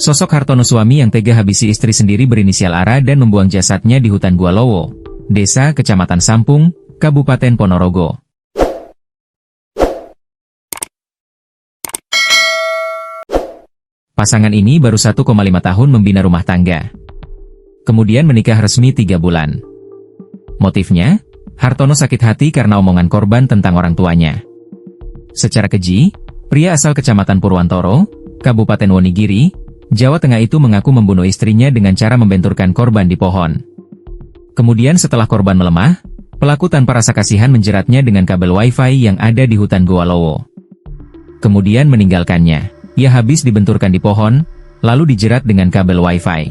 Sosok Hartono, suami yang tega habisi istri sendiri berinisial Ara dan membuang jasadnya di hutan Gualowo, Desa Kecamatan Sampung, Kabupaten Ponorogo. Pasangan ini baru 1,5 tahun membina rumah tangga. Kemudian menikah resmi 3 bulan. Motifnya, Hartono sakit hati karena omongan korban tentang orang tuanya. Secara keji, pria asal Kecamatan Purwantoro, Kabupaten Wonogiri, Jawa Tengah itu mengaku membunuh istrinya dengan cara membenturkan korban di pohon. Kemudian setelah korban melemah, pelaku tanpa rasa kasihan menjeratnya dengan kabel wifi yang ada di hutan Gualowo. Kemudian meninggalkannya. Ia habis dibenturkan di pohon, lalu dijerat dengan kabel wifi.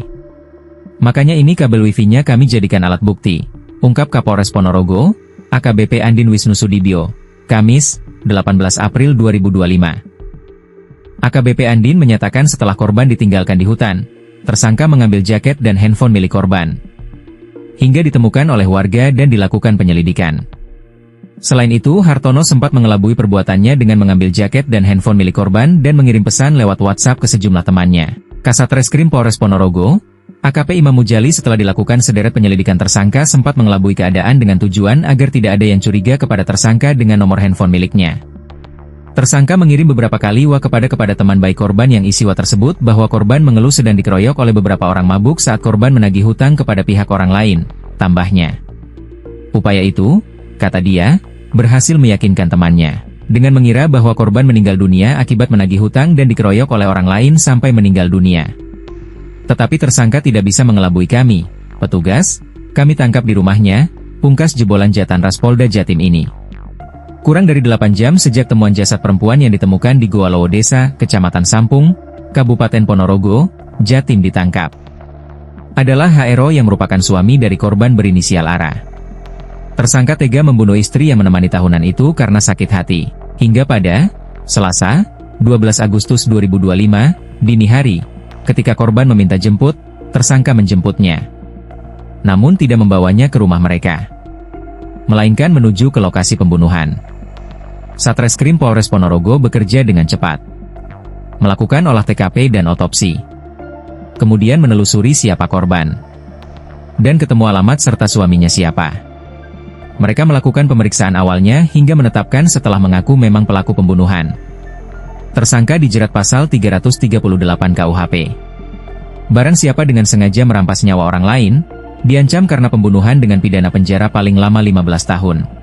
Makanya ini kabel wifi-nya kami jadikan alat bukti, ungkap Kapolres Ponorogo, AKBP Andin Wisnu Sudibyo, Kamis, 18 April 2025. AKBP Andin menyatakan setelah korban ditinggalkan di hutan, tersangka mengambil jaket dan handphone milik korban. Hingga ditemukan oleh warga dan dilakukan penyelidikan. Selain itu, Hartono sempat mengelabui perbuatannya dengan mengambil jaket dan handphone milik korban dan mengirim pesan lewat WhatsApp ke sejumlah temannya. Kasat Reskrim Polres Ponorogo, AKP Imam Mujali, setelah dilakukan sederet penyelidikan, tersangka sempat mengelabui keadaan dengan tujuan agar tidak ada yang curiga kepada tersangka dengan nomor handphone miliknya. Tersangka mengirim beberapa kali WA kepada teman baik korban yang isi WA tersebut bahwa korban mengeluh sedang dikeroyok oleh beberapa orang mabuk saat korban menagih hutang kepada pihak orang lain, tambahnya. Upaya itu, kata dia, berhasil meyakinkan temannya, dengan mengira bahwa korban meninggal dunia akibat menagih hutang dan dikeroyok oleh orang lain sampai meninggal dunia. Tetapi tersangka tidak bisa mengelabui kami, petugas, kami tangkap di rumahnya, pungkas jebolan Jatanras Polda Jatim ini. Kurang dari 8 jam sejak temuan jasad perempuan yang ditemukan di Gualowo Desa, Kecamatan Sampung, Kabupaten Ponorogo, Jatim ditangkap. Adalah HRO yang merupakan suami dari korban berinisial Ara. Tersangka tega membunuh istri yang menemani tahunan itu karena sakit hati. Hingga pada Selasa, 12 Agustus 2025, dini hari, ketika korban meminta jemput, tersangka menjemputnya. Namun tidak membawanya ke rumah mereka, melainkan menuju ke lokasi pembunuhan. Satreskrim Polres Ponorogo bekerja dengan cepat, melakukan olah TKP dan otopsi. Kemudian menelusuri siapa korban, dan ketemu alamat serta suaminya siapa. Mereka melakukan pemeriksaan awalnya hingga menetapkan setelah mengaku memang pelaku pembunuhan. Tersangka dijerat pasal 338 KUHP. Barang siapa dengan sengaja merampas nyawa orang lain, diancam karena pembunuhan dengan pidana penjara paling lama 15 tahun.